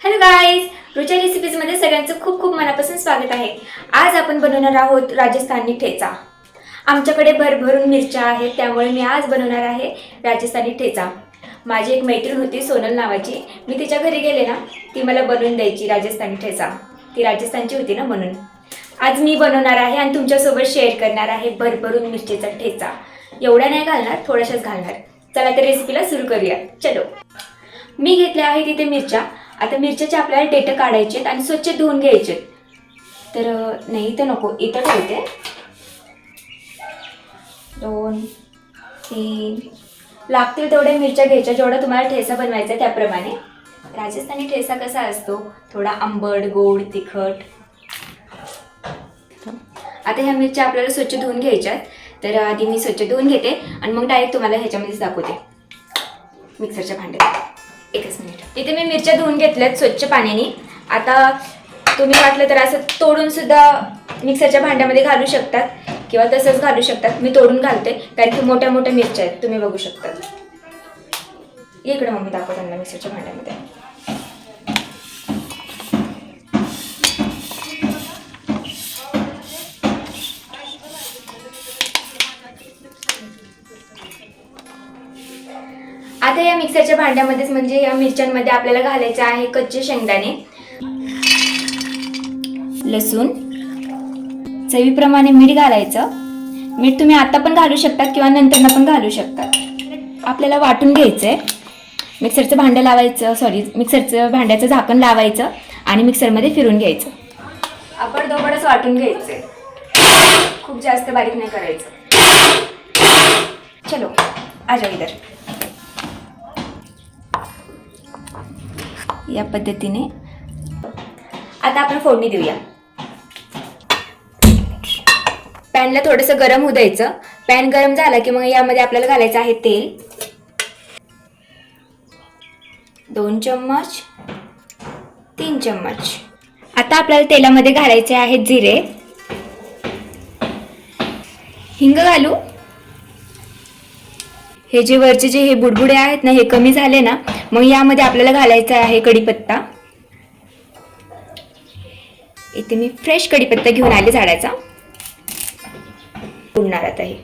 Hello guys, Rucha रेसिपीजमध्ये सगळ्यांचं खूप खूप मनापासून स्वागत आहे। आज आपण बनवणार आहोत राजस्थानी ठेचा। आमच्याकडे भरभरून मिरच्या आहेत, त्यामुळे मी आज बनवणार आहे राजस्थानी ठेचा। माझी एक मैत्रीण होती सोनल नावाची, मी तिच्या घरी गेले ना, ती मला बनवून द्यायची राजस्थानी ठेचा। ती राजस्थानची होती ना म्हणून। आज मी बनवणार आहे आणि तुमच्यासोबत शेअर करणार आहे भरभरून मिरचीचा ठेचा। एवढा नाही घालणार, थोड्याशाच घालणार। चला तर रेसिपीला सुरू करूया। चलो, मी घेतल्या आहेत इथे मिरच्या। आता मिरच्याचे आपल्याला डेट काढायचे आणि स्वच्छ धुवून घ्यायचे। तर नाही इथं नको, इथं ठेवते। 2 3 लागतील तेवढ्या मिरच्या घ्यायच्या, जेवढा तुम्हाला ठेचा बनवायचा त्याप्रमाणे। राजस्थानी ठेचा कसा असतो, थोडा आंबट, गोड, तिखट। आता ह्या मिरच्या आपल्याला स्वच्छ धुवून घ्यायच्या। तर आधी मी स्वच्छ धुवून घेते आणि मग डायरेक्ट तुम्हाला ह्याच्यामध्ये दाखवते मिक्सरच्या भांड्यात। एकच मिनिट। इथे मी मिरच्या धुवून घेतल्यात स्वच्छ पाण्याने। आता तुम्ही वाटलं तर असं तोडून सुद्धा मिक्सरच्या भांड्यामध्ये घालू शकतात किंवा तसंच घालू शकतात। मी तोडून घालते कारण की मोठ्या मोठ्या मिरच्या आहेत, तुम्ही बघू शकता। इकडे मम्मी दाखवताना मिक्सरच्या भांड्यामध्ये। आता या मिक्सरच्या भांड्यामध्येच म्हणजे या मिरच्यांमध्ये आपल्याला घालायचे आहे कच्चे शेंगदाणे, लसूण, चवीप्रमाणे मीठ घालायचं। मीठ तुम्ही आता पण घालू शकतात किंवा नंतर पण घालू शकतात। आपल्याला वाटून घ्यायचंय। मिक्सरचं भांडं लावायचं, मिक्सरचं भांड्याचं झाकण लावायचं आणि मिक्सरमध्ये फिरून घ्यायचं। आपण दोघंच वाटून घ्यायचंय, खूप जास्त बारीक नाही करायचं। चलो आ जाओ इधर। या पद्धतीने आता आपण फोडणी देऊया। पॅनला थोडंसं गरम होऊ द्यायचं। पॅन गरम झाला की मग यामध्ये आपल्याला घालायचं आहे तेल। 2 चम्मच, 3 चम्मच। आता आपल्याला तेलामध्ये घालायचे आहेत जिरे, हिंग घालू। हे जे वरचे जे हे बुडबुडे आहेत ना, हे कमी झाले ना, मग यामध्ये आपल्याला घालायचा आहे कढीपत्ता। इथे मी फ्रेश कढीपत्ता घेऊन आले झाडाचा, उडणार आता हे।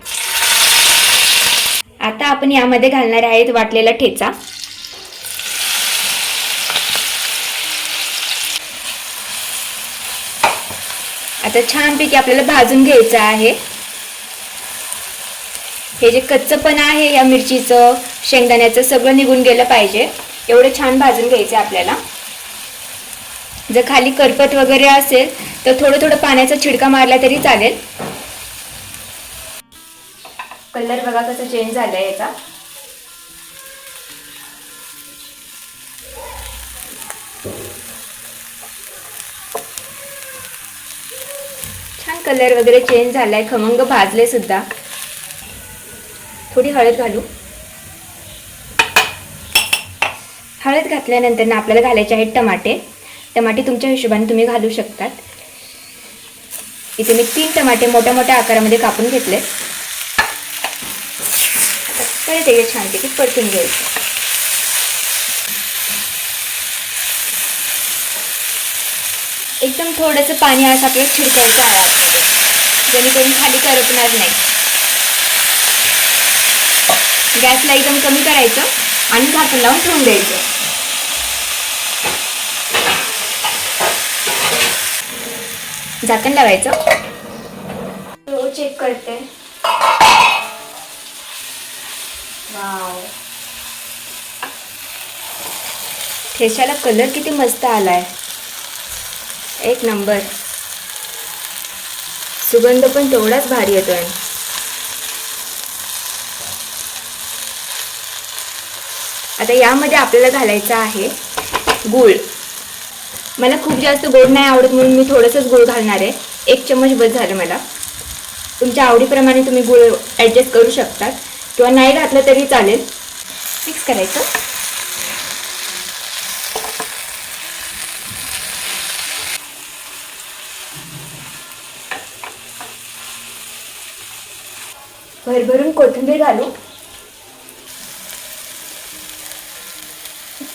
आता आपण यामध्ये घालणार आहेत वाटलेला ठेचा। आता छानपैकी आपल्याला भाजून घ्यायचं आहे। हे जे कच्चपणा आहे या मिरचीचं, शेंगदाण्याचं सगळं निघून गेलं पाहिजे, एवढं छान भाजून घ्यायचं आपल्याला। जर खाली करपत वगैरे असेल तर थोडं थोडं पाण्याचा छिडका मारला तरी चालेल। कलर बघा कसा चेंज झालाय याचा। छान कलर वगैरे चेंज झालाय, खमंग भाजले सुद्धा। थोडी हळद घालू। हळद घातल्यानंतर ना आपल्याला घालायचे आहेत टमाटे। टमाटे तुमच्या हिशोबाने तुम्ही घालू शकतात। इथे मी 3 टमाटे मोठ्या मोठ्या आकारामध्ये कापून घेतले। परत एकदा छानपैकी परतून घ्यायचं। एकदम थोडंसं पाणी असं आपल्याला छिडकायचं आहे आतमध्ये, जेणेकरून खाली करपणार नाही। गॅसला एकदम कमी करायचं आणि झाकण लावून ठेवून द्यायचं। झाकण लावायचं। तो चेक करते। वाव, ठेच्याला कलर किती मस्त आलाय, एक नंबर। सुगंध पण तेवढाच भारी येतोय। आता यामध्ये आपल्याला घालायचं आहे गूळ। मला खूप जास्त गोड नाही आवडत म्हणून मी थोडंसंच गूळ घालणार आहे। 1 चम्मच बस झालं मला। तुमच्या आवडीप्रमाणे तुम्ही गूळ ॲडजस्ट करू शकतात किंवा नाही घातलं तरी चालेल। मिक्स करायचं। भरभरून कोथिंबीर घालू।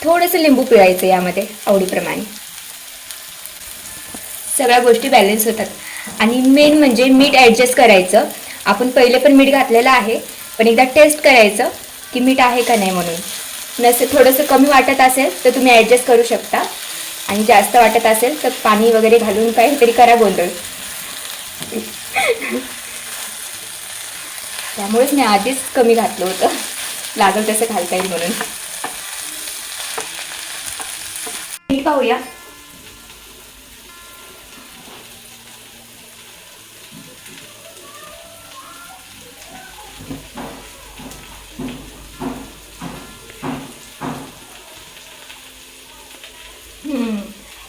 थोडंसं लिंबू पिळायचं यामध्ये आवडीप्रमाणे. सगळ्या गोष्टी बॅलन्स होतात आणि मेन म्हणजे मीठ ॲडजस्ट करायचं. आपण पहिले पण मीठ घातलेलं आहे, पण एकदा टेस्ट करायचं की मीठ आहे का नाही म्हणून. नसेल थोडंसं कमी वाटत असेल तर तुम्ही ॲडजस्ट करू शकता आणि जास्त वाटत असेल तर पाणी वगैरे घालून काहीतरी करा गोंधळ. त्यामुळेच मी आधीच कमी घातलं होतं, लागल तसं घालता येईल म्हणून. मीठ पाहूया.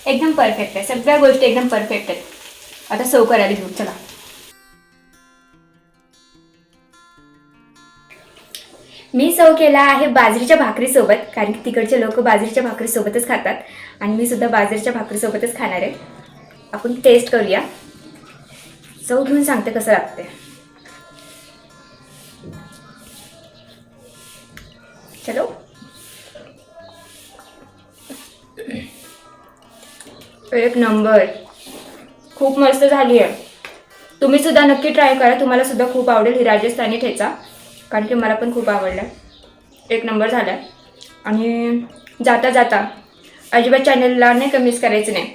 एकदम परफेक्ट आहे, सगळ्या गोष्टी एकदम परफेक्ट आहेत. आता सर्व करायला घेऊ चला. मी सर्व केला आहे बाजरीच्या भाकरीसोबत, कारण की तिकडचे लोक बाजरीच्या भाकरीसोबतच खातात आणि मी सुद्धा बाजरीच्या भाकरीसोबतच खाणार आहे. आपण टेस्ट करूया, सर्व घेऊन सांगते कसं लागते. चलो. एक नंबर, खूप मस्त झाली आहे. तुम्ही सुद्धा नक्की ट्राय करा, तुम्हाला सुद्धा खूप आवडेल ही राजस्थानी ठेचा, कारण की मला पण खूप आवडला. एक नंबर झाला. आणि जाता जाता अजिबात चॅनलला नाही का मिस करायचं नाही.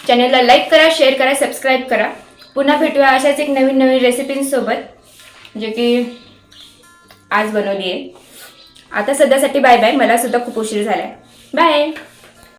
चॅनलला लाईक करा, शेअर करा, सबस्क्राईब करा. पुन्हा भेटूया अशाच एक नवीन नवीन रेसिपींसोबत जे की आज बनवली आहे. आता सध्यासाठी बाय बाय, मला सुद्धा खूप उशीर झाला आहे. बाय.